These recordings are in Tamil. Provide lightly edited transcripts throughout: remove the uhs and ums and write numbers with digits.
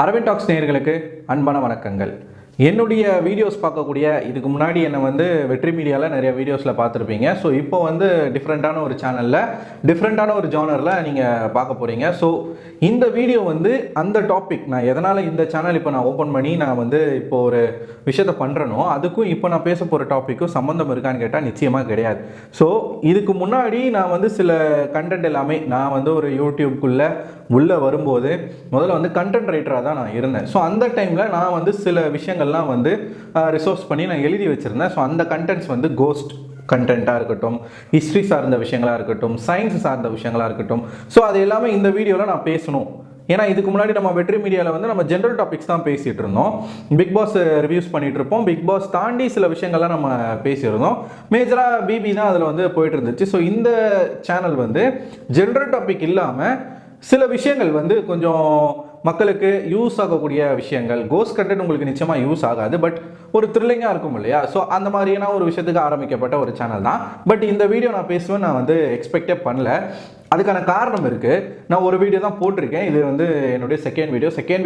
அரவிந்த் டாக்ஸ் நேயர்களுக்கு அன்பான வணக்கங்கள். என்னுடைய வீடியோஸ் பார்க்கக்கூடிய இதுக்கு முன்னாடி என்னை வெற்றி மீடியாவில் நிறைய வீடியோஸில் பார்த்துருப்பீங்க. ஸோ இப்போ டிஃப்ரெண்ட்டான ஒரு சேனலில் டிஃப்ரெண்ட்டான ஒரு ஜானரில் நீங்கள் பார்க்க போகிறீங்க. ஸோ இந்த வீடியோ அந்த டாபிக் நான் எதனால் இந்த சேனல் இப்போ நான் ஓப்பன் பண்ணி நான் இப்போ ஒரு விஷயத்தை பண்ணுறனோ அதுக்கும் இப்போ நான் பேச போகிற டாப்பிக்கும் சம்மந்தம் இருக்கான்னு கேட்டால் நிச்சயமாக கிடையாது. ஸோ இதுக்கு முன்னாடி நான் சில கண்டென்ட் எல்லாமே நான் ஒரு யூடியூப்குள்ளே உள்ளே வரும்போது முதல்ல கண்டென்ட் ரைட்டராக தான் நான் இருந்தேன். ஸோ அந்த டைமில் நான் சில விஷயங்கள்லாம் ரிசோர்ஸ் பண்ணி நான் எழுதி வச்சுருந்தேன். ஸோ அந்த கண்டென்ட்ஸ் கோஸ்ட் கண்டென்ட்டாக இருக்கட்டும், ஹிஸ்ட்ரி சார்ந்த விஷயங்களாக இருக்கட்டும், சயின்ஸ் சார்ந்த விஷயங்களாக இருக்கட்டும். ஸோ அது எல்லாமே இந்த வீடியோவில் நான் பேசணும். ஏன்னா இதுக்கு முன்னாடி நம்ம வெற்றி மீடியாவில் நம்ம ஜென்ரல் டாபிக்ஸ் தான் பேசிகிட்டு இருந்தோம். பிக் பாஸ் ரிவ்யூஸ் பண்ணிகிட்டு இருப்போம். பிக் பாஸ் தாண்டி சில விஷயங்கள்லாம் நம்ம பேசியிருந்தோம். மேஜராக பிபி தான் அதில் போயிட்டு இருந்துச்சு. ஸோ இந்த சேனல் ஜென்ரல் டாபிக் இல்லாமல் சில விஷயங்கள் கொஞ்சம் மக்களுக்கு யூஸ் ஆகக்கூடிய விஷயங்கள். கோஸ்ட் கண்டென்ட் உங்களுக்கு நிச்சயமாக யூஸ் ஆகாது, பட் ஒரு த்ரில்லிங்காக இருக்கும் இல்லையா? ஸோ அந்த மாதிரியான ஒரு விஷயத்துக்கு ஆரம்பிக்கப்பட்ட ஒரு சேனல் தான். பட் இந்த வீடியோ நான் பேசுவேன் நான் எக்ஸ்பெக்டே பண்ணல. அதுக்கான காரணம் இருக்குது. நான் ஒரு வீடியோ தான் போட்டிருக்கேன். இது என்னுடைய செகண்ட்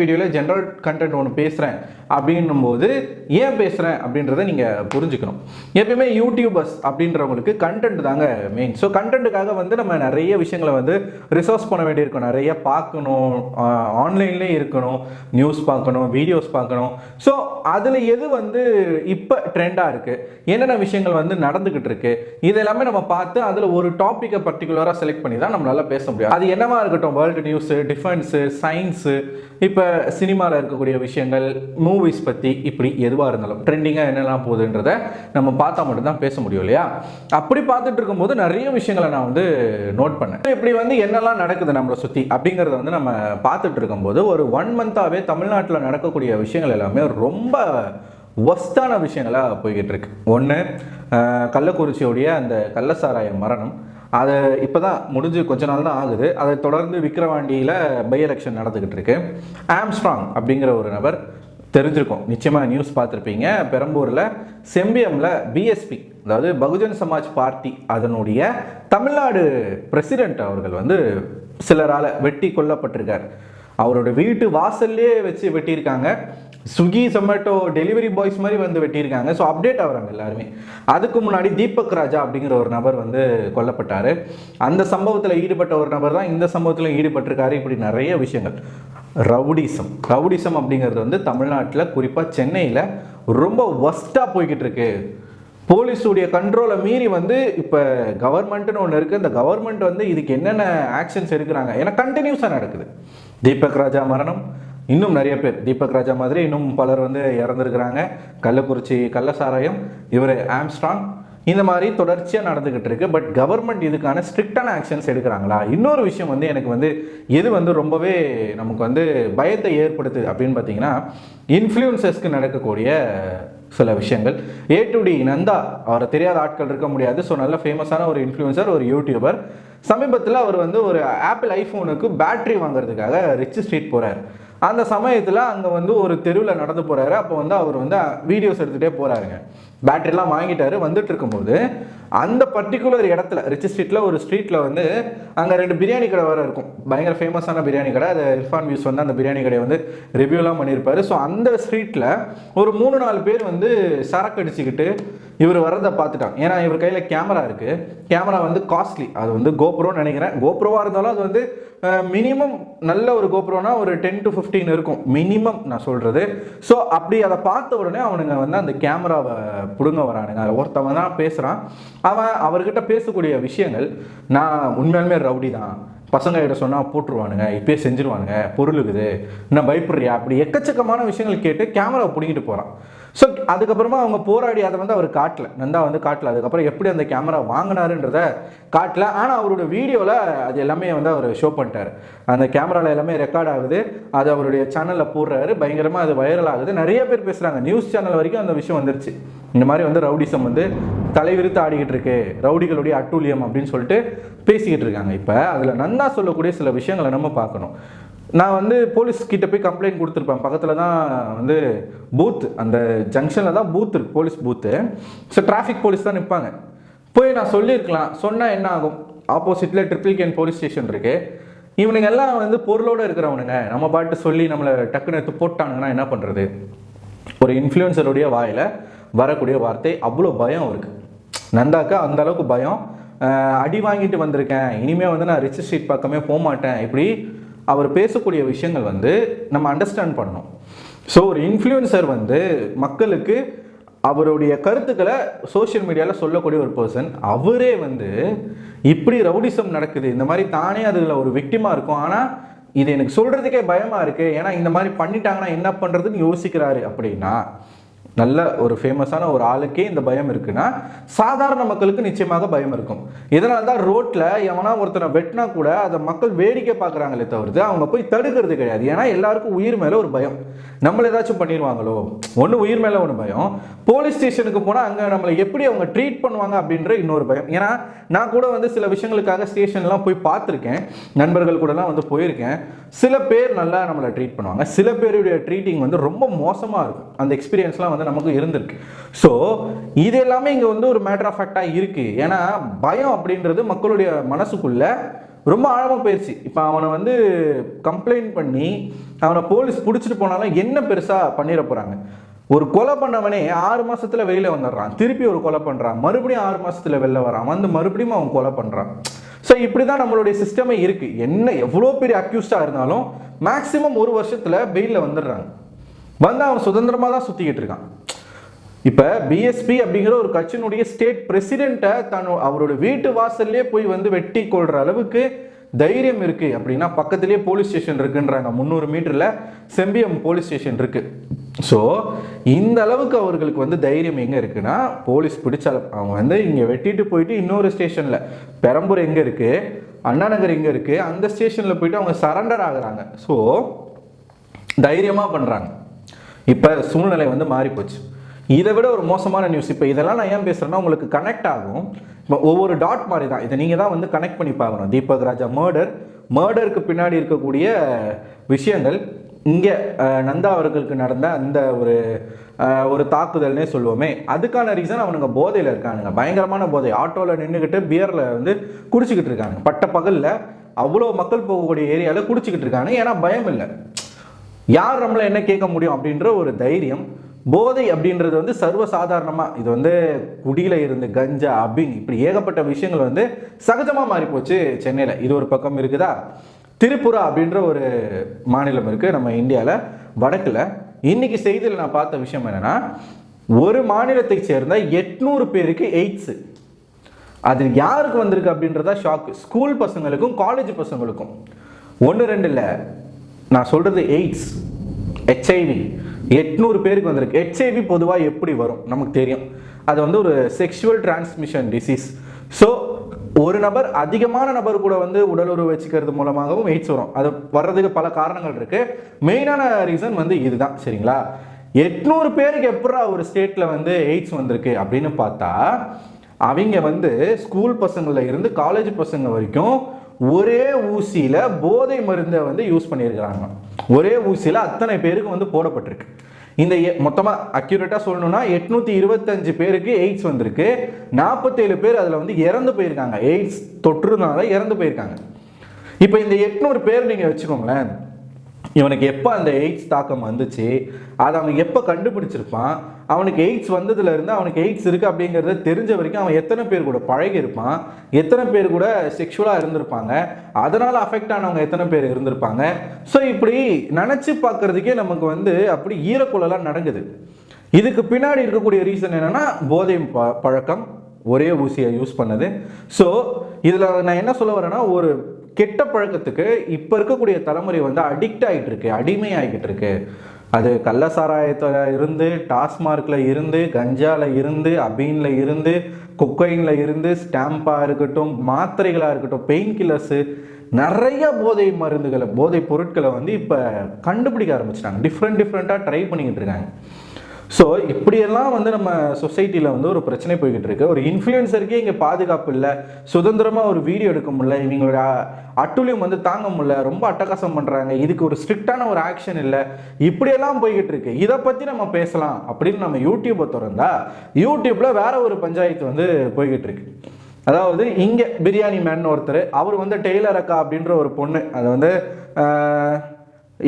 வீடியோவில் ஜென்ரல் கண்டென்ட் ஒன்று பேசுகிறேன் அப்படின்னும் போது ஏன் பேசுகிறேன் அப்படின்றத நீங்கள் புரிஞ்சுக்கணும். எப்பயுமே யூடியூபர்ஸ் அப்படின்றவங்களுக்கு கண்டென்ட் தாங்க மெயின். ஸோ கண்டென்ட்டுக்காக நம்ம நிறைய விஷயங்களை ரிசர்ச் பண்ண வேண்டியிருக்கும். நிறைய பார்க்கணும், ஆன்லைன்லேயே இருக்கணும், நியூஸ் பார்க்கணும், வீடியோஸ் பார்க்கணும். ஸோ அதில் எது இப்போ ட்ரெண்டாக இருக்குது, என்னென்ன விஷயங்கள் நடந்துக்கிட்டு இருக்கு, இதெல்லாமே நம்ம பார்த்து அதில் ஒரு டாப்பிக்கை பர்டிகுலராக செலக்ட் பண்ணி தான் நம்மளால பேச முடியும். அது என்னவா இருக்கட்டும், வேர்ல்டு நியூஸு, டிஃபென்ஸு, சயின்ஸு, இப்போ சினிமாவில் இருக்கக்கூடிய விஷயங்கள், மூவிஸ் பற்றி, இப்படி எதுவாக இருந்தாலும் ட்ரெண்டிங்காக என்னெல்லாம் போகுதுன்றதை நம்ம பார்த்தா மட்டும்தான் பேச முடியும் இல்லையா? அப்படி பார்த்துட்டு இருக்கும்போது நிறைய விஷயங்களை நான் நோட் பண்ணேன். இப்படி என்னெல்லாம் நடக்குது நம்மளை சுற்றி அப்படிங்கிறத நம்ம பார்த்துட்டு இருக்கும்போது ஒரு 1 மந்தாகவே தமிழ்நாட்டில் நடக்கக்கூடிய விஷயங்கள் எல்லாமே ரொம்ப ஒஸ்டான விஷயங்களாக போய்கிட்டு இருக்கு. ஒன்று, கள்ளக்குறிச்சியோடைய அந்த கள்ளசாராய மரணம். அது இப்போ தான் முடிஞ்சு கொஞ்ச நாள் தான் ஆகுது. அதை தொடர்ந்து விக்கிரவாண்டியில் பை எலெக்ஷன் நடந்துக்கிட்டு இருக்கு. ஆம்ஸ்ட்ராங் அப்படிங்கிற ஒரு நபர் தெரிஞ்சிருக்கும், நிச்சயமாக நியூஸ் பார்த்துருப்பீங்க. பெரம்பூரில் செம்பியமில் பிஎஸ்பி, அதாவது பகுஜன் சமாஜ் பார்ட்டி, அதனுடைய தமிழ்நாடு பிரசிடென்ட் அவர்கள் சிலரால் வெட்டி கொல்லப்பட்டிருக்கார். அவரோட வீட்டு வாசல்லே வச்சு வெட்டியிருக்காங்க. ஸ்விக்கி, ஜொமேட்டோ டெலிவரி பாய்ஸ் மாதிரி வெட்டியிருக்காங்க. ஸோ அப்டேட் ஆகிறாங்க எல்லாருமே. அதுக்கு முன்னாடி தீபக் ராஜா அப்படிங்கிற ஒரு நபர் கொல்லப்பட்டார். அந்த சம்பவத்தில் ஈடுபட்ட ஒரு நபர் தான் இந்த சம்பவத்தில் ஈடுபட்டிருக்காரு. இப்படி நிறைய விஷயங்கள். ரவுடிசம் அப்படிங்கிறது தமிழ்நாட்டில் குறிப்பாக சென்னையில் ரொம்ப ஒஸ்ட்டாக போய்கிட்டு இருக்கு. போலீஸுடைய கண்ட்ரோலை மீறி இப்போ கவர்மெண்ட்டுன்னு ஒன்று இருக்குது. இந்த கவர்மெண்ட் இதுக்கு என்னென்ன ஆக்ஷன்ஸ் எடுக்கிறாங்க, ஏன்னா கண்டினியூஸாக நடக்குது. தீபக் ராஜா மரணம், இன்னும் நிறைய பேர் தீபக் ராஜா மாதிரி இன்னும் பலர் இறந்துருக்கிறாங்க. கள்ளக்குறிச்சி கள்ளசாராயம், இவர் ஆம்ஸ்ட்ராங், இந்த மாதிரி தொடர்ச்சியாக நடந்துக்கிட்டு இருக்கு. பட் கவர்மெண்ட் இதுக்கான ஸ்ட்ரிக்டான ஆக்ஷன்ஸ் எடுக்கிறாங்களா? இன்னொரு விஷயம் எனக்கு எது ரொம்பவே நமக்கு பயத்தை ஏற்படுத்துது அப்படின்னு பார்த்தீங்கன்னா, இன்ஃப்ளூயன்சர்ஸ்க்கு நடக்கக்கூடிய சில விஷயங்கள். A2D நந்தா, அவரை தெரியாத ஆட்கள் இருக்க முடியாது. ஸோ நல்ல ஃபேமஸான ஒரு இன்ஃப்ளூயன்சர், ஒரு யூடியூபர். சமீபத்தில் அவர் ஒரு ஆப்பிள் ஐஃபோனுக்கு பேட்ரி வாங்குறதுக்காக ரிச் ஸ்ட்ரீட் போகிறார். அந்த சமயத்தில் அங்கே ஒரு தெருவில் நடந்து போகிறாரு. அப்போ அவர் வீடியோஸ் எடுத்துகிட்டே போகிறாருங்க. பேட்டரிலாம் வாங்கிட்டாரு. வந்துட்டு இருக்கும்போது அந்த பர்டிகுலர் இடத்துல ரிச் ஸ்ட்ரீட்டில் ஒரு ஸ்ட்ரீட்டில் அங்கே 2 பிரியாணி கடை வேறு இருக்கும். பயங்கர ஃபேமஸான பிரியாணி கடை. அது இர்ஃபான் வியூஸ் அந்த பிரியாணி கடையை ரிவ்யூலாம் பண்ணியிருப்பாரு. ஸோ அந்த ஸ்ட்ரீட்டில் ஒரு 3-4 பேர் சரக்கு அடிச்சுக்கிட்டு இவர் வரதை பார்த்துட்டாங்க. ஏன்னா இவர் கையில் கேமரா இருக்குது. கேமரா காஸ்ட்லி, அது கோப்ரோன்னு நினைக்கிறேன். கோப்ரோவாக இருந்தாலும் அது மினிமம் நல்ல ஒரு கோப்ரோனா ஒரு 10 to 15 இருக்கும் மினிமம் நான் சொல்கிறது. ஸோ அப்படி அதை பார்த்த உடனே அவனுங்க அந்த கேமராவை பிடுங்க வரானுங்க. அதில் ஒருத்தவன் தான் பேசுகிறான். அவர்கிட்ட பேசக்கூடிய விஷயங்கள், நான் உண்மையாலுமே ரவுடி தான், பசங்க கிட்ட சொன்னால் போட்டுருவானுங்க, இப்பயே செஞ்சுருவானுங்க, பொருளுக்குது, இன்னும் பயப்படுறியா, அப்படி எக்கச்சக்கமான விஷயங்கள் கேட்டு கேமராவை பிடிங்கிட்டு போகிறான். ஸோ அதுக்கப்புறமா அவங்க போராடி அதை அவர் காட்டல, நந்தா காட்டல. அதுக்கப்புறம் எப்படி அந்த கேமரா வாங்கினாருன்றத காட்டல. ஆனால் அவரோட வீடியோவில் அது எல்லாமே அவர் ஷோ பண்ணிட்டார். அந்த கேமராவில் எல்லாமே ரெக்கார்ட் ஆகுது. அது அவருடைய சேனலில் போடுறாரு. பயங்கரமாக அது வைரல் ஆகுது. நிறைய பேர் பேசுகிறாங்க. நியூஸ் சேனல் வரைக்கும் அந்த விஷயம் வந்துருச்சு. இந்த மாதிரி ரவுடிசம் தலைவிரித்து ஆடிக்கிட்டு இருக்கு, ரவுடிகளுடைய அட்டூழியம் அப்படின்னு சொல்லிட்டு பேசிக்கிட்டு இருக்காங்க. இப்போ அதில் நந்தா சொல்லக்கூடிய சில விஷயங்களை நம்ம பார்க்கணும். நான் போலீஸ் கிட்ட போய் கம்ப்ளைண்ட் கொடுத்துருப்பேன். பக்கத்தில் தான் பூத், அந்த ஜங்ஷனில் தான் பூத் இருக்குது, போலீஸ் பூத்து. ஸோ டிராஃபிக் போலீஸ் தான் நிற்பாங்க. போய் நான் சொல்லியிருக்கலாம். சொன்னால் என்ன ஆகும்? ஆப்போசிட்டில் ட்ரிபிள் கேன் போலீஸ் ஸ்டேஷன் இருக்குது. இவனுங்க எல்லாம் வந்து பொருளோடு இருக்கிறவனுங்க, நம்ம பாட்டு சொல்லி நம்மளை டக்குன்னு எடுத்து போட்டானுங்கன்னா என்ன பண்ணுறது? ஒரு இன்ஃப்ளூயன்சருடைய வாயில் வரக்கூடிய வார்த்தை அவ்வளோ பயம் இருக்குது. நந்தாக்கா அந்த அளவுக்கு பயம். அடி வாங்கிட்டு வந்திருக்கேன், இனிமேல் வந்து நான் ரிச் ஸ்ட்ரீட் பக்கமே போக மாட்டேன், இப்படி அவர் பேசக்கூடிய விஷயங்கள் வந்து நம்ம அண்டர்ஸ்டாண்ட் பண்ணணும். ஸோ ஒரு இன்ஃப்ளூயன்சர் வந்து மக்களுக்கு அவருடைய கருத்துக்களை சோஷியல் மீடியாவில் சொல்லக்கூடிய ஒரு பர்சன், அவரே வந்து இப்படி ரவுடிசம் நடக்குது, இந்த மாதிரி தானே அதில் ஒரு விக்டிமாக இருக்கும், ஆனால் இது எனக்கு சொல்கிறதுக்கே பயமாக இருக்குது, ஏன்னா இந்த மாதிரி பண்ணிட்டாங்கன்னா என்ன பண்ணுறதுன்னு யோசிக்கிறாரு அப்படின்னா, நல்ல ஒரு ஃபேமஸான ஒரு ஆளுக்கே இந்த பயம் இருக்குன்னா சாதாரண மக்களுக்கு நிச்சயமாக பயம் இருக்கும். இதனால தான் ரோட்டில் எவனா ஒருத்தனை வெட்டினா கூட அதை மக்கள் வேடிக்கை பார்க்குறாங்களே தவிர்த்து அவங்க போய் தடுக்கிறது கிடையாது. ஏன்னா எல்லாருக்கும் உயிர் மேலே ஒரு பயம், நம்மளை ஏதாச்சும் பண்ணிடுவாங்களோ, ஒன்று உயிர் மேலே ஒன்று பயம், போலீஸ் ஸ்டேஷனுக்கு போனால் அங்கே நம்மளை எப்படி அவங்க ட்ரீட் பண்ணுவாங்க அப்படின்ற இன்னொரு பயம். ஏன்னா நான் கூட வந்து சில விஷயங்களுக்காக ஸ்டேஷன்லாம் போய் பார்த்துருக்கேன், நண்பர்கள் கூடலாம் வந்து போயிருக்கேன். சில பேர் நல்லா நம்மளை ட்ரீட் பண்ணுவாங்க, சில பேருடைய ட்ரீட்டிங் வந்து ரொம்ப மோசமாக இருக்கும். அந்த எக்ஸ்பீரியன்ஸ்லாம் வந்து நமக்கு இருந்திருக்கு. ஸோ இது எல்லாமே இங்கே வந்து ஒரு மேட்டர் ஆஃப் ஃபேக்டாக இருக்குது. ஏன்னா பயம் அப்படின்றது மக்களுடைய மனசுக்குள்ள ரொம்ப ஆழமாக போயிடுச்சு. இப்போ அவனை வந்து கம்ப்ளைண்ட் பண்ணி அவனை போலீஸ் பிடிச்சிட்டு போனாலும் என்ன பெருசாக பண்ணிட போகிறாங்க? ஒரு கொலை பண்ணவனே 6 மாதத்தில் வெளியில் வந்துடுறான், திருப்பி ஒரு கொலை பண்ணுறான், மறுபடியும் 6 மாதத்தில் வெளில வரான், வந்து மறுபடியும் அவன் கொலை பண்ணுறான். ஸோ இப்படி தான் நம்மளுடைய சிஸ்டமே இருக்குது. என்ன எவ்வளோ பெரிய அக்யூஸ்டாக இருந்தாலும் மேக்ஸிமம் 1 வருஷத்தில் பெயிலில் வந்துடுறாங்க, வந்து அவன் சுதந்திரமாக தான் சுற்றிக்கிட்டு இருக்கான். இப்போ பிஎஸ்பி அப்படிங்கிற ஒரு கட்சியினுடைய ஸ்டேட் பிரசிடெண்ட்டை அவரோட வீட்டு வாசல்லே போய் வந்து வெட்டி கொள்கிற அளவுக்கு தைரியம் இருக்குது அப்படின்னா பக்கத்துலேயே போலீஸ் ஸ்டேஷன் இருக்குன்றாங்க. 300 மீட்டரில் செம்பியம் போலீஸ் ஸ்டேஷன் இருக்குது. ஸோ இந்த அளவுக்கு அவர்களுக்கு வந்து தைரியம் எங்கே இருக்குன்னா, போலீஸ் பிடிச்சாலும் அவங்க வந்து இங்கே வெட்டிட்டு போயிட்டு இன்னொரு ஸ்டேஷனில் பெரம்பூர் எங்கே இருக்குது, அண்ணா நகர் எங்கே இருக்குது, அந்த ஸ்டேஷனில் போயிட்டு அவங்க சரண்டர் ஆகுறாங்க. ஸோ தைரியமாக பண்ணுறாங்க. இப்போ சூழ்நிலை வந்து மாறிப்போச்சு. இதை விட ஒரு மோசமான நியூஸ். இப்போ இதெல்லாம் நான் ஏன் பேசுகிறேன்னா உங்களுக்கு கனெக்ட் ஆகும். இப்போ ஒவ்வொரு டாட் மாதிரி தான், இதை நீங்கள் தான் வந்து கனெக்ட் பண்ணி பார்க்கணும். தீபக் ராஜா மர்டருக்கு பின்னாடி இருக்கக்கூடிய விஷயங்கள், இங்கே நந்தா அவர்களுக்கு நடந்த அந்த ஒரு தாக்குதல்னே சொல்லுவோமே, அதுக்கான ரீசன் அவனுங்க போதையில் இருக்கானுங்க, பயங்கரமான போதை. ஆட்டோவில் நின்றுக்கிட்டு பியரில் வந்து குடிச்சிக்கிட்டு இருக்காங்க, பட்ட பகலில் அவ்வளோ மக்கள் போகக்கூடிய ஏரியாவில் குடிச்சிக்கிட்டு இருக்காங்க. ஏன்னா பயம் இல்லை, யார் நம்மளை என்ன கேட்க முடியும் அப்படின்ற ஒரு தைரியம். போதை அப்படின்றது வந்து சர்வசாதாரணமாக, இது வந்து குடியில் இருந்து கஞ்சா அபின் இப்படி ஏகப்பட்ட விஷயங்கள் வந்து சகஜமாக மாறிப்போச்சு சென்னையில். இது ஒரு பக்கம் இருக்குதா, திரிபுரா அப்படின்ற ஒரு மாநிலம் இருக்குது நம்ம இந்தியாவில் வடக்கில். இன்றைக்கி செய்தியில் நான் பார்த்த விஷயம் என்னென்னா, ஒரு மாநிலத்தை சேர்ந்த 800 பேருக்கு எய்ட்ஸு. அது யாருக்கு வந்திருக்கு அப்படின்றதா ஷாக்கு. ஸ்கூல் பசங்களுக்கும் காலேஜ் பசங்களுக்கும். 1-2 இல்லை, நான் சொல்கிறது எய்ட்ஸ், HIV 800 பேருக்கு வந்திருக்கு. HIV பொதுவாக எப்படி வரும் நமக்கு தெரியும், அது வந்து ஒரு செக்ஷுவல் டிரான்ஸ்மிஷன் டிசீஸ். ஸோ ஒரு நபர் அதிகமான நபர் கூட வந்து உடலுறவு வச்சுக்கிறது மூலமாகவும் எய்ட்ஸ் வரும். அது வர்றதுக்கு பல காரணங்கள் இருக்குது. மெயினான ரீசன் வந்து இதுதான், சரிங்களா? 800 பேருக்கு எப்படா ஒரு ஸ்டேட்டில் வந்து எய்ட்ஸ் வந்திருக்கு அப்படின்னு பார்த்தா, அவங்க வந்து ஸ்கூல் பசங்களில் இருந்து காலேஜ் பசங்க வரைக்கும் ஒரே ஊசியில் போதை மருந்தை வந்து யூஸ் பண்ணியிருக்கிறாங்க. ஒரே ஊசியில் அத்தனை பேருக்கு வந்து போடப்பட்டிருக்கு. இந்த மொத்தமாக அக்யூரேட்டாக சொல்லணும்னா 825 பேருக்கு எய்ட்ஸ் வந்திருக்கு. 47 பேர் அதில் வந்து இறந்து போயிருக்காங்க, எய்ட்ஸ் தொற்றுனால இறந்து போயிருக்காங்க. இப்போ இந்த 800 பேர் நீங்கள் வச்சுக்கோங்களேன், இவனுக்கு எப்போ அந்த எய்ட்ஸ் தாக்கம் வந்துச்சு, அதை அவன் எப்போ கண்டுபிடிச்சிருப்பான், அவனுக்கு எய்ட்ஸ் வந்ததுலேருந்து அவனுக்கு எய்ட்ஸ் இருக்குது அப்படிங்கிறத தெரிஞ்ச வரைக்கும் அவன் எத்தனை பேர் கூட பழகியிருப்பான், எத்தனை பேர் கூட செக்ஷுவலாக இருந்திருப்பாங்க, அதனால் அஃபெக்ட் ஆனவங்க எத்தனை பேர் இருந்திருப்பாங்க. ஸோ இப்படி நினச்சி பார்க்குறதுக்கே நமக்கு வந்து அப்படி ஈரக்குள்ளலாம் நடக்குது. இதுக்கு பின்னாடி இருக்கக்கூடிய ரீசன் என்னென்னா போதை பழக்கம், ஒரே ஊசியை யூஸ் பண்ணது. ஸோ இதில் நான் என்ன சொல்ல வரேன்னா, ஒரு கெட்ட பழக்கத்துக்கு இப்போ இருக்கக்கூடிய தலைமுறை வந்து அடிக்ட் ஆகிட்டு இருக்கு, அடிமை ஆகிக்கிட்டு இருக்கு. அது கள்ள சாராயத்தில் இருந்து, டாஸ்மார்க்கில் இருந்து, கஞ்சாவில் இருந்து, அபீனில் இருந்து, கொக்கைனில் இருந்து, ஸ்டாம்பாக இருக்கட்டும், மாத்திரைகளாக இருக்கட்டும், பெயின் கில்லர்ஸு, நிறைய போதை மருந்துகளை, போதை பொருட்களை வந்து இப்போ கண்டுபிடிக்க ஆரம்பிச்சிட்டாங்க. டிஃப்ரெண்ட்டாக ட்ரை பண்ணிக்கிட்டு இருக்காங்க. ஸோ இப்படியெல்லாம் வந்து நம்ம சொசைட்டியில் வந்து ஒரு பிரச்சனை போய்கிட்டு இருக்கு. ஒரு இன்ஃப்ளூயன்சருக்கே இங்கே பாதுகாப்பு இல்லை, சுதந்திரமாக ஒரு வீடியோ எடுக்க முடியல, இவங்களோட அட்டுலியம் வந்து தாங்க முடியல, ரொம்ப அட்டகாசம் பண்ணுறாங்க, இதுக்கு ஒரு ஸ்ட்ரிக்டான ஒரு ஆக்ஷன் இல்லை, இப்படியெல்லாம் போய்கிட்டு இருக்கு. இதை பற்றி நம்ம பேசலாம் அப்படின்னு நம்ம யூடியூப்பை திறந்தா யூடியூப்பில் வேற ஒரு பஞ்சாயத்து வந்து போய்கிட்டு இருக்கு. அதாவது இங்கே பிரியாணி மேன் ஒருத்தர், அவர் வந்து டெய்லர் அக்கா அப்படின்ற ஒரு பொண்ணு, அது வந்து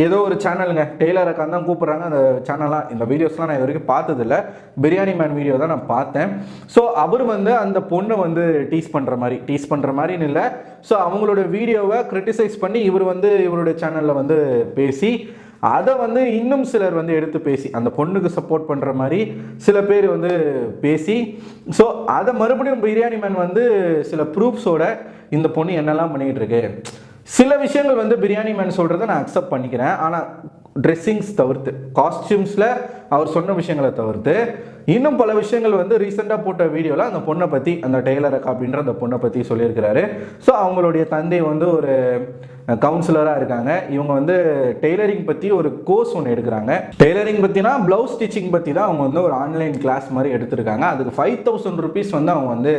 ஏதோ ஒரு சேனலுங்க, டெய்லர் அக்கான்னு தான் கூப்பிட்றாங்க. அந்த சேனல்லாம் இந்த வீடியோஸ்லாம் நான் இது வரைக்கும் பார்த்ததில்ல, பிரியாணி மேன் வீடியோ தான் நான் பார்த்தேன். ஸோ அவர் வந்து அந்த பொண்ணை வந்து டீஸ் பண்ணுற மாதிரின்னு இல்லை, ஸோ அவங்களோட வீடியோவை கிரிட்டிசைஸ் பண்ணி இவர் வந்து இவருடைய சேனலில் வந்து பேசி, அதை வந்து இன்னும் சிலர் வந்து எடுத்து பேசி அந்த பொண்ணுக்கு சப்போர்ட் பண்ணுற மாதிரி சில பேர் வந்து பேசி, ஸோ அதை மறுபடியும் பிரியாணி மேன் வந்து சில ப்ரூஃப்ஸோட இந்த பொண்ணு என்னெல்லாம் பண்ணிக்கிட்டு இருக்கு, சில விஷயங்கள் வந்து பிரியாணி மேன் சொல்கிறத நான் அக்செப்ட் பண்ணிக்கிறேன். ஆனால் ட்ரெஸ்ஸிங்ஸ் தவிர்த்து, காஸ்டியூம்ஸில் அவர் சொன்ன விஷயங்களை தவிர்த்து இன்னும் பல விஷயங்கள் வந்து ரீசெண்டாக போட்ட வீடியோவில் அந்த பொண்ணை பற்றி, அந்த டெய்லர் அக்கா அப்படின்ற அந்த பொண்ணை பற்றி சொல்லியிருக்கிறாரு. ஸோ அவங்களுடைய தந்தை வந்து ஒரு கவுன்சிலராக இருக்காங்க. இவங்க வந்து டெய்லரிங் பற்றி ஒரு கோர்ஸ் ஒன்று எடுக்கிறாங்க. டெய்லரிங் பற்றினா ப்ளவுஸ் ஸ்டிச்சிங் பற்றி தான் அவங்க வந்து ஒரு ஆன்லைன் கிளாஸ் மாதிரி எடுத்திருக்காங்க. அதுக்கு 5000 rupees வந்து அவங்க வந்து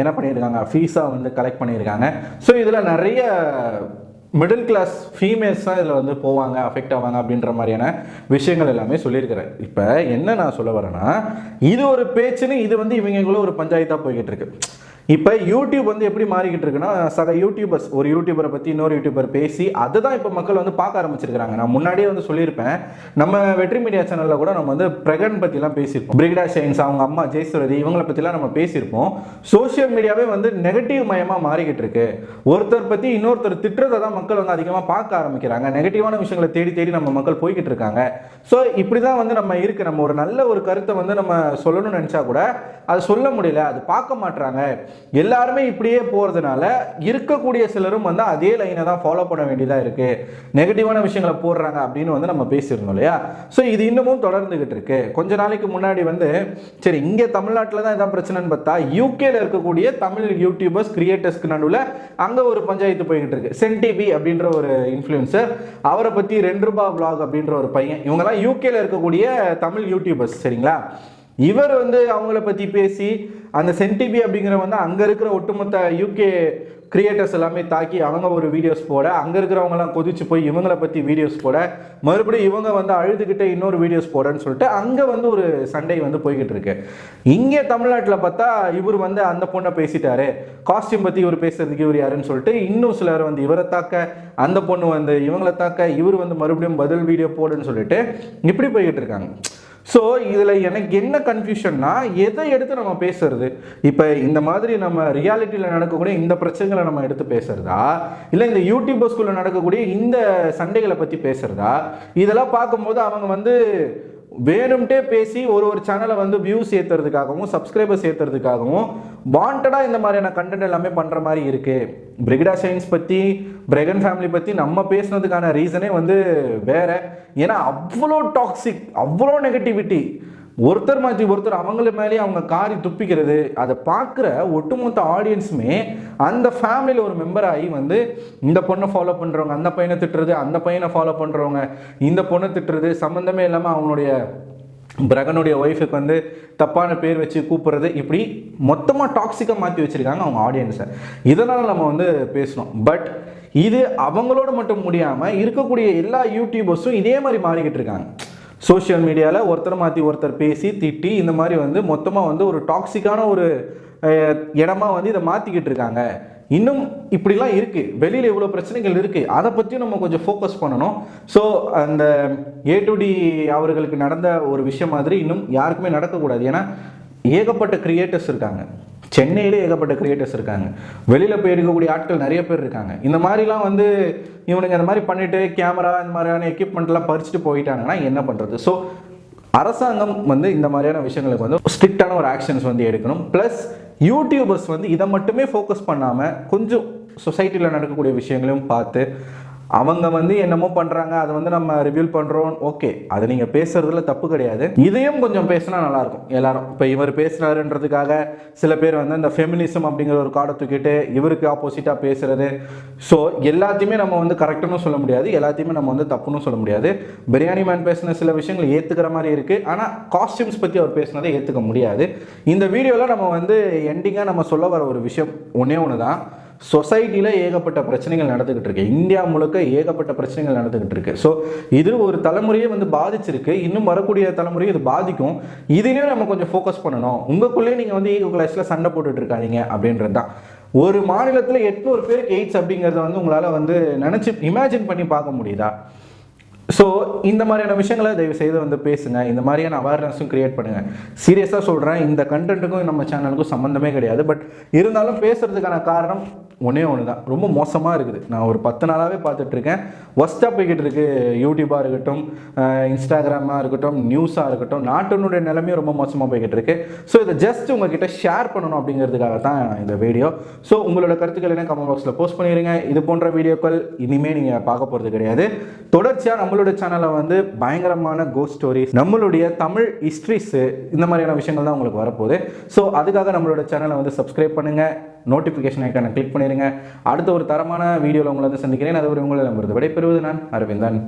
என்ன பண்ணியிருக்காங்க, ஃபீஸாக வந்து கலெக்ட் பண்ணியிருக்காங்க. ஸோ இதில் நிறைய மிடில் கிளாஸ் ஃபீமேல்ஸ் தான் இதில் வந்து போவாங்க, அஃபெக்ட் ஆவாங்க அப்படின்ற மாதிரியான விஷயங்கள் எல்லாமே சொல்லியிருக்கிறேன். இப்போ என்ன நான் சொல்ல வரேன்னா, இது ஒரு பேச்சுன்னு இது வந்து இவங்களுக்குள்ள ஒரு பஞ்சாயத்தாக போய்கிட்டு இருக்கு. இப்போ யூடியூப் வந்து எப்படி மாறிக்கிட்டு இருக்குன்னா, சக யூடியூபர்ஸ் ஒரு யூடியூபரை பற்றி இன்னொரு யூடியூபர் பேசி அதை தான் இப்போ மக்கள் வந்து பார்க்க ஆரம்பிச்சிருக்கிறாங்க. நான் முன்னாடியே வந்து சொல்லியிருப்பேன், நம்ம வெற்றி மீடியா சேனலில் கூட நம்ம வந்து பிரகன் பற்றிலாம் பேசியிருப்போம், பிரிகடா ஷைன்ஸ் அவங்க அம்மா ஜெயசுரதி இவங்களை பற்றிலாம் நம்ம பேசியிருப்போம். சோஷியல் மீடியாவே வந்து நெகட்டிவ் மயமாக மாறிக்கிட்டு இருக்கு. ஒருத்தர் பற்றி இன்னொருத்தர் திட்டுறதை தான் மக்கள் வந்து அதிகமாக பார்க்க ஆரம்பிக்கிறாங்க. நெகட்டிவான விஷயங்களை தேடி தேடி நம்ம மக்கள் போய்கிட்டு இருக்காங்க. ஸோ இப்படி தான் வந்து நம்ம இருக்குது. நம்ம ஒரு நல்ல ஒரு கருத்தை வந்து நம்ம சொல்லணும்னு நினச்சா கூட அது சொல்ல முடியல, அது பார்க்க மாட்றாங்க. எல்லாருமே இப்படியே போறதுனால இருக்கக்கூடிய சிலரும் வந்து அதே லைனை தான் ஃபாலோ பண்ண வேண்டியதா இருக்கு, நெகட்டிவான விஷயங்களை போடுறாங்க அப்படின்னு வந்து நம்ம பேசியிருந்தோம் இல்லையா. ஸோ இது இன்னமும் தொடர்ந்துகிட்டு இருக்கு. கொஞ்ச நாளைக்கு முன்னாடி வந்து சரி இங்கே தமிழ்நாட்டில் தான் இதான் பிரச்சனைன்னு பார்த்தா, யூகேல இருக்கக்கூடிய தமிழ் யூடியூபர்ஸ் கிரியேட்டர்ஸ்க்கு நடுவில் அங்கே ஒரு பஞ்சாயத்து போய்கிட்டு இருக்கு. சென்டிபி அப்படின்ற ஒரு இன்ஃப்ளூயன்சர், அவரை பற்றி 2 ரூபா vlog அப்படின்ற ஒரு பையன், இவங்கெல்லாம் யூகேல இருக்கக்கூடிய தமிழ் யூடியூபர்ஸ் சரிங்களா. இவர் வந்து அவங்கள பற்றி பேசி அந்த சென்டிபி அப்படிங்கிற வந்து அங்கே இருக்கிற ஒட்டுமொத்த யூகே கிரியேட்டர்ஸ் எல்லாமே தாக்கி அவங்க ஒரு வீடியோஸ் போட, அங்கே இருக்கிறவங்கலாம் கொதிச்சு போய் இவங்களை பற்றி வீடியோஸ் போட, மறுபடியும் இவங்க வந்து அழுதுகிட்டே இன்னொரு வீடியோஸ் போடன்னு சொல்லிட்டு அங்கே வந்து ஒரு சண்டை வந்து போய்கிட்டு இருக்கு. இங்கே தமிழ்நாட்டில் பார்த்தா இவர் வந்து அந்த பொண்ணை பேசிட்டாரு, காஸ்டியூம் பற்றி இவர் பேசுறதுக்கு இவர் யாருன்னு சொல்லிட்டு இன்னும் சிலர் வந்து இவரை தாக்க, அந்த பொண்ணு வந்து இவங்களை தாக்க, இவர் வந்து மறுபடியும் பதில் வீடியோ போடுன்னு சொல்லிட்டு இப்படி போய்கிட்டு இருக்காங்க. ஸோ இதில் எனக்கு என்ன கன்ஃபியூஷன்னா, எதை எடுத்து நம்ம பேசுறது? இப்போ இந்த மாதிரி நம்ம ரியாலிட்டியில் நடக்கக்கூடிய இந்த பிரச்சனைகளை நம்ம எடுத்து பேசுறதா, இல்லை இந்த யூடியூபர்ஸ்குள்ளே நடக்கக்கூடிய இந்த சண்டைகளை பற்றி பேசுறதா? இதெல்லாம் பார்க்கும்போது அவங்க வந்து வேணும்ட்டே பேசி ஒரு சேனலை வந்து வியூஸ் ஏற்றுறதுக்காகவும் சப்ஸ்கிரைபர்ஸ் ஏற்றுறதுக்காகவும் வாண்டடாக இந்த மாதிரியான கண்டென்ட் எல்லாமே பண்ணுற மாதிரி இருக்குது. பிரிகடா ஷைன்ஸ் பற்றி, பிரகன் ஃபேமிலி பற்றி நம்ம பேசுனதுக்கான ரீசனே வந்து வேற. ஏன்னா அவ்வளோ டாக்ஸிக், அவ்வளோ நெகட்டிவிட்டி, ஒருத்தர் மாற்றி ஒருத்தர் அவங்கள மேலேயே அவங்க காரி துப்பிக்கிறது, அதை பார்க்குற ஒட்டுமொத்த ஆடியன்ஸுமே அந்த ஃபேமிலியில் ஒரு மெம்பர் ஆகி வந்து இந்த பொண்ணை ஃபாலோ பண்ணுறவங்க அந்த பையனை திட்டுறது, அந்த பையனை ஃபாலோ பண்ணுறவங்க இந்த பொண்ணை திட்டுறது, சம்மந்தமே இல்லாமல் அவங்களுடைய பிரகனுடைய ஒய்ஃபுக்கு வந்து தப்பான பேர் வச்சு கூப்பிட்றது, இப்படி மொத்தமாக டாக்ஸிக்காக மாற்றி வச்சுருக்காங்க அவங்க ஆடியன்ஸை. இதனால் நம்ம வந்து பேசணும். பட் இது அவங்களோட மட்டும் முடியாமல் இருக்கக்கூடிய எல்லா யூடியூபர்ஸும் இதே மாதிரி மாறிக்கிட்டு இருக்காங்க. சோஷியல் மீடியாவில் ஒருத்தர் மாற்றி ஒருத்தர் பேசி திட்டி இந்த மாதிரி வந்து மொத்தமாக வந்து ஒரு டாக்ஸிக்கான ஒரு இடமா வந்து இதை மாற்றிக்கிட்டு இருக்காங்க. இன்னும் இப்படிலாம் இருக்குது, வெளியில் இவ்வளோ பிரச்சனைகள் இருக்குது, அதை பற்றியும் நம்ம கொஞ்சம் ஃபோக்கஸ் பண்ணணும். ஸோ அந்த A2D அவர்களுக்கு நடந்த ஒரு விஷயம் மாதிரி இன்னும் யாருக்குமே நடக்கக்கூடாது. ஏன்னா ஏகப்பட்ட கிரியேட்டர்ஸ் இருக்காங்க, சென்னையிலே ஏகப்பட்ட கிரியேட்டர்ஸ் இருக்காங்க, வெளியில் போய் எடுக்கக்கூடிய ஆட்கள் நிறைய பேர் இருக்காங்க. இந்த மாதிரிலாம் வந்து இவனுங்க இந்த மாதிரி பண்ணிவிட்டு கேமரா இந்த மாதிரியான எக்யூப்மெண்ட்லாம் பறிச்சுட்டு போயிட்டாங்கன்னா என்ன பண்ணுறது? ஸோ அரசாங்கம் வந்து இந்த மாதிரியான விஷயங்களுக்கு வந்து ஸ்ட்ரிக்டான ஒரு ஆக்ஷன்ஸ் வந்து எடுக்கணும். ப்ளஸ் யூடியூபர்ஸ் வந்து இதை மட்டுமே ஃபோக்கஸ் பண்ணாமல் கொஞ்சம் சொசைட்டியில் நடக்கக்கூடிய விஷயங்களையும் பார்த்து, அவங்க வந்து என்னமோ பண்ணுறாங்க அதை வந்து நம்ம ரிவ்யூல் பண்ணுறோம், ஓகே, அதை நீங்கள் பேசுகிறதுல தப்பு கிடையாது, இதையும் கொஞ்சம் பேசினா நல்லாயிருக்கும் எல்லாரும். இப்போ இவர் பேசுகிறாருன்றதுக்காக சில பேர் வந்து அந்த ஃபெமினிசம் அப்படிங்கிற ஒரு கார்டை தூக்கிட்டு இவருக்கு ஆப்போசிட்டாக பேசுகிறது. ஸோ எல்லாத்தையுமே நம்ம வந்து கரெக்டுன்னு சொல்ல முடியாது, எல்லாத்தையுமே நம்ம வந்து தப்புன்னு சொல்ல முடியாது. பிரியாணி மேன் பேசின சில விஷயங்கள் ஏற்றுக்கிற மாதிரி இருக்குது, ஆனால் காஸ்டியூம்ஸ் பற்றி அவர் பேசினதை ஏற்றுக்க முடியாது. இந்த வீடியோவில் நம்ம வந்து எண்டிங்காக நம்ம சொல்ல வர ஒரு விஷயம் ஒன்றே ஒன்று தான். சொசைட்டியில் ஏகப்பட்ட பிரச்சனைகள் நடந்துக்கிட்டு இருக்கு. இந்தியா முழுக்க ஏகப்பட்ட பிரச்சனைகள் நடந்துக்கிட்டு இருக்கு. ஸோ இது ஒரு தலைமுறையே வந்து பாதிச்சிருக்கு. இன்னும் வரக்கூடிய தலைமுறையை இது பாதிக்கும். இதுலேயும் நம்ம கொஞ்சம் ஃபோக்கஸ் பண்ணணும். உங்களுக்குள்ளேயே நீங்கள் வந்து ஈகோ கிளாஸில் சண்டை போட்டுட்டு இருக்காதீங்க அப்படின்றது தான். ஒரு மாநிலத்தில் 800 பேருக்கு எய்ட்ஸ் அப்படிங்கிறத வந்து உங்களால் வந்து நினச்சி இமேஜின் பண்ணி பார்க்க முடியுதா? ஸோ இந்த மாதிரியான விஷயங்களை தயவு செய்து வந்து பேசுங்க. இந்த மாதிரியான அவேர்னஸும் கிரியேட் பண்ணுங்கள். சீரியஸாக சொல்கிறேன், இந்த கண்டென்ட்டுக்கும் நம்ம சேனலுக்கும் சம்மந்தமே கிடையாது. பட் இருந்தாலும் பேசுகிறதுக்கான காரணம் ஒன்றே தான், ரொம்ப மோசமாக இருக்குது. நான் ஒரு 10 நாளாகவே பார்த்துட்ருக்கேன். ஒஸ்ட்டாக போய்கிட்டு இருக்குது. யூடியூபாக இருக்கட்டும், இன்ஸ்டாகிராமாக இருக்கட்டும், நியூஸாக இருக்கட்டும், நாட்டினுடைய நிலைமையும் ரொம்ப மோசமாக போய்கிட்டு இருக்கு. ஸோ இதை ஜஸ்ட் உங்ககிட்ட ஷேர் பண்ணணும் அப்படிங்கிறதுக்காக தான் இந்த வீடியோ. ஸோ உங்களோட கருத்துக்கள் என்ன கமெண்ட் பாக்ஸில் போஸ்ட் பண்ணிடுங்க. இது போன்ற வீடியோக்கள் இனிமேல் நீங்கள் பார்க்க போகிறது கிடையாது. தொடர்ச்சியாக நம்மளோட சேனலை வந்து பயங்கரமான கோஸ்ட் ஸ்டோரிஸ், நம்மளுடைய தமிழ் ஹிஸ்ட்ரிஸ், இந்த மாதிரியான விஷயங்கள் தான் உங்களுக்கு வரப்போகுது. ஸோ அதுக்காக நம்மளோட சேனலை வந்து சப்ஸ்கிரைப் பண்ணுங்கள், நோட்டிஃபிகேஷன் ஐக்கானை கிளிக் பண்ணிடுங்க. அடுத்த ஒரு தரமான வீடியோவில் உங்களை வந்து சந்திக்கிறேன். அது ஒரு உங்களை நம்புறது விடைபெறுவது நான் அரவிந்தன்.